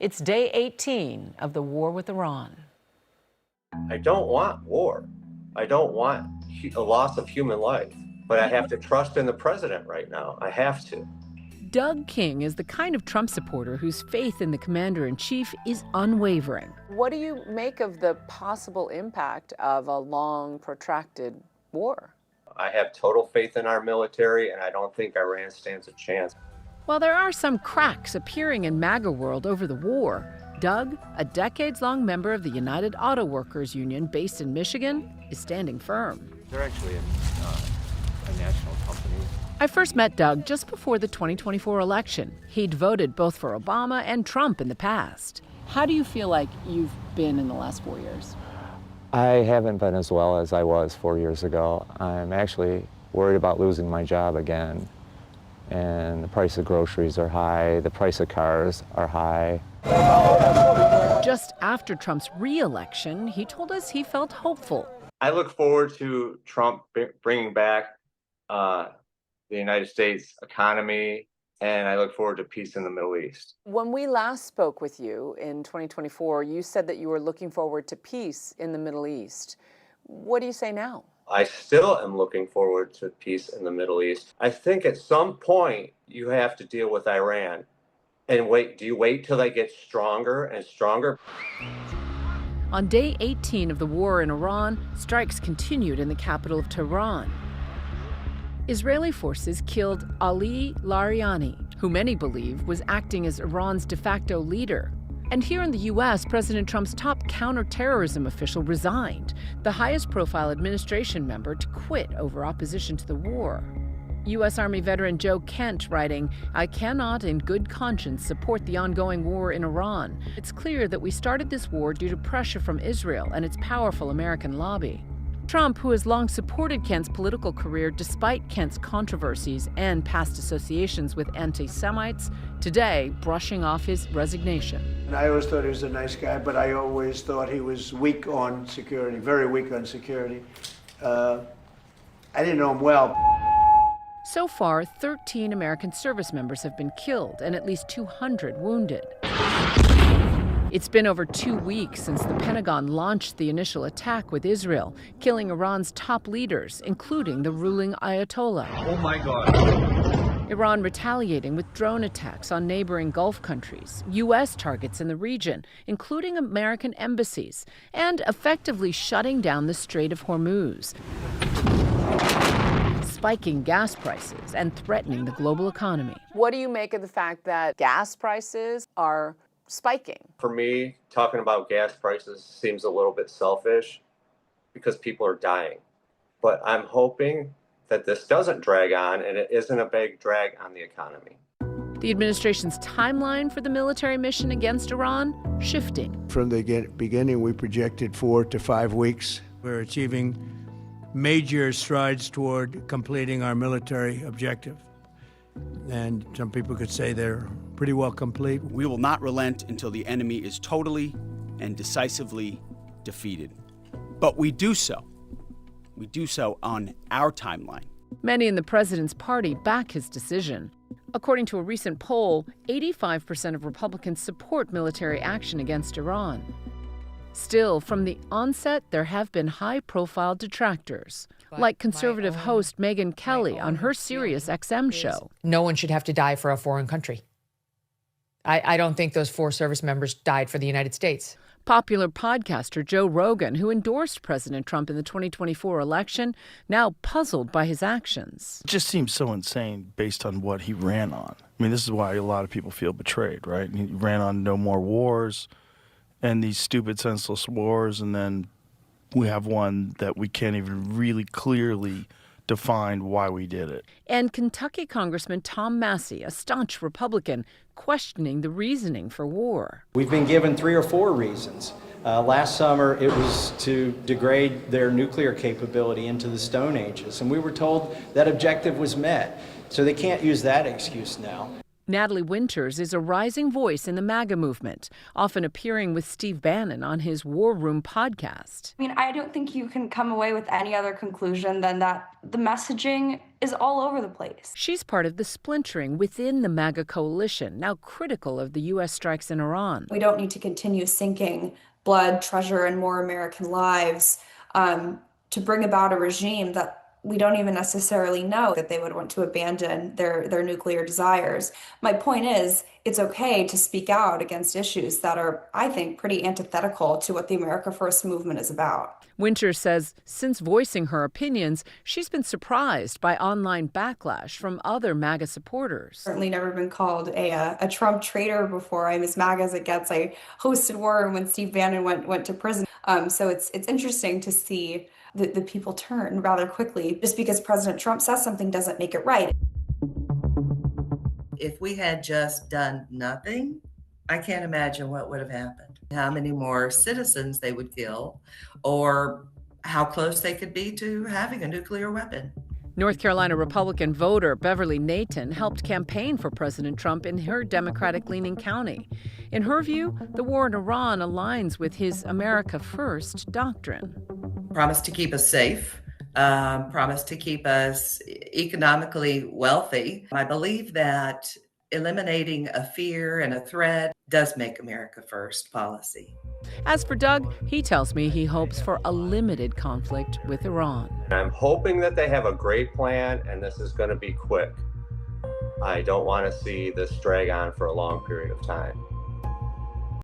It's day 18 of the war with Iran. I don't want war. I don't want a loss of human life. But I have to trust in the president right now. I have to. Doug King is the kind of Trump supporter whose faith in the commander-in-chief is unwavering. What do you make of the possible impact of a long, protracted war? I have total faith in our military, and I don't think Iran stands a chance. While there are some cracks appearing in MAGA world over the war, Doug, a decades-long member of the United Auto Workers Union based in Michigan, is standing firm. They're actually a national company. I first met Doug just before the 2024 election. He'd voted both for Obama and Trump in the past. How do you feel like you've been in the last 4 years? I haven't been as well as I was 4 years ago. I'm actually worried about losing my job again. And the price of groceries are high, the price of cars are high. Just after Trump's re-election, he told us he felt hopeful. I look forward to Trump bringing back the United States economy, and I look forward to peace in the Middle East. When we last spoke with you in 2024, you said that you were looking forward to peace in the Middle East. What do you say now? I still am looking forward to peace in the Middle East. I think at some point you have to deal with Iran. And wait, do you wait till they get stronger and stronger? On day 18 of the war in Iran, strikes continued in the capital of Tehran. Israeli forces killed Ali Lariani, who many believe was acting as Iran's de facto leader. And here in the U.S., President Trump's top counterterrorism official resigned, the highest-profile administration member to quit over opposition to the war. U.S. Army veteran Joe Kent writing, "I cannot in good conscience support the ongoing war in Iran. It's clear that we started this war due to pressure from Israel and its powerful American lobby." Trump, who has long supported Kent's political career despite Kent's controversies and past associations with anti-Semites, today brushing off his resignation. I always thought he was a nice guy, but I always thought he was weak on security, very weak on security. I didn't know him well. So far, 13 American service members have been killed and at least 200 wounded. It's been over 2 weeks since the Pentagon launched the initial attack with Israel, killing Iran's top leaders, including the ruling Ayatollah. Oh my God. Iran retaliating with drone attacks on neighboring Gulf countries, U.S. targets in the region, including American embassies, and effectively shutting down the Strait of Hormuz, spiking gas prices and threatening the global economy. What do you make of the fact that gas prices are spiking? For me, talking about gas prices seems a little bit selfish because people are dying. But I'm hoping that this doesn't drag on and it isn't a big drag on the economy. The administration's timeline for the military mission against Iran shifting. From the beginning, we projected 4 to 5 weeks. We're achieving major strides toward completing our military objective. And some people could say they're pretty well complete. We will not relent until the enemy is totally and decisively defeated. But we do so on our timeline. Many in the president's party back his decision. According to a recent poll, 85% of Republicans support military action against Iran. Still, from the onset, there have been high-profile detractors, like conservative host Megyn Kelly on her Sirius XM show. No one should have to die for a foreign country. I don't think those 4 service members died for the United States. Popular podcaster Joe Rogan, who endorsed President Trump in the 2024 election, now puzzled by his actions. It just seems so insane based on what he ran on. I mean, this is why a lot of people feel betrayed, right? He ran on no more wars and these stupid, senseless wars, and then we have one that we can't even really clearly define why we did it. And Kentucky Congressman Tom Massey, a staunch Republican, questioning the reasoning for war. We've been given 3 or 4 reasons. Last summer, it was to degrade their nuclear capability into the Stone Ages, and we were told that objective was met. So they can't use that excuse now. Natalie Winters is a rising voice in the MAGA movement, often appearing with Steve Bannon on his War Room podcast. I mean, I don't think you can come away with any other conclusion than that the messaging is all over the place. She's part of the splintering within the MAGA coalition, now critical of the U.S. strikes in Iran. We don't need to continue sinking blood, treasure, and more American lives to bring about a regime that we don't even necessarily know that they would want to abandon their nuclear desires. My point is, it's okay to speak out against issues that are, I think, pretty antithetical to what the America First movement is about. Winters says since voicing her opinions, she's been surprised by online backlash from other MAGA supporters. Certainly never been called a Trump traitor before. I'm as MAGA as it gets. I hosted War Room when Steve Bannon went to prison. So it's interesting to see the people turn rather quickly. Just because President Trump says something doesn't make it right. If we had just done nothing, I can't imagine what would have happened. How many more citizens they would kill, or how close they could be to having a nuclear weapon. North Carolina Republican voter Beverly Nathan helped campaign for President Trump in her Democratic-leaning county. In her view, the war in Iran aligns with his America First doctrine. Promise to keep us safe, promise to keep us economically wealthy. I believe that eliminating a fear and a threat does make America First policy. As for Doug, he tells me he hopes for a limited conflict with Iran. I'm hoping that they have a great plan and this is going to be quick. I don't want to see this drag on for a long period of time.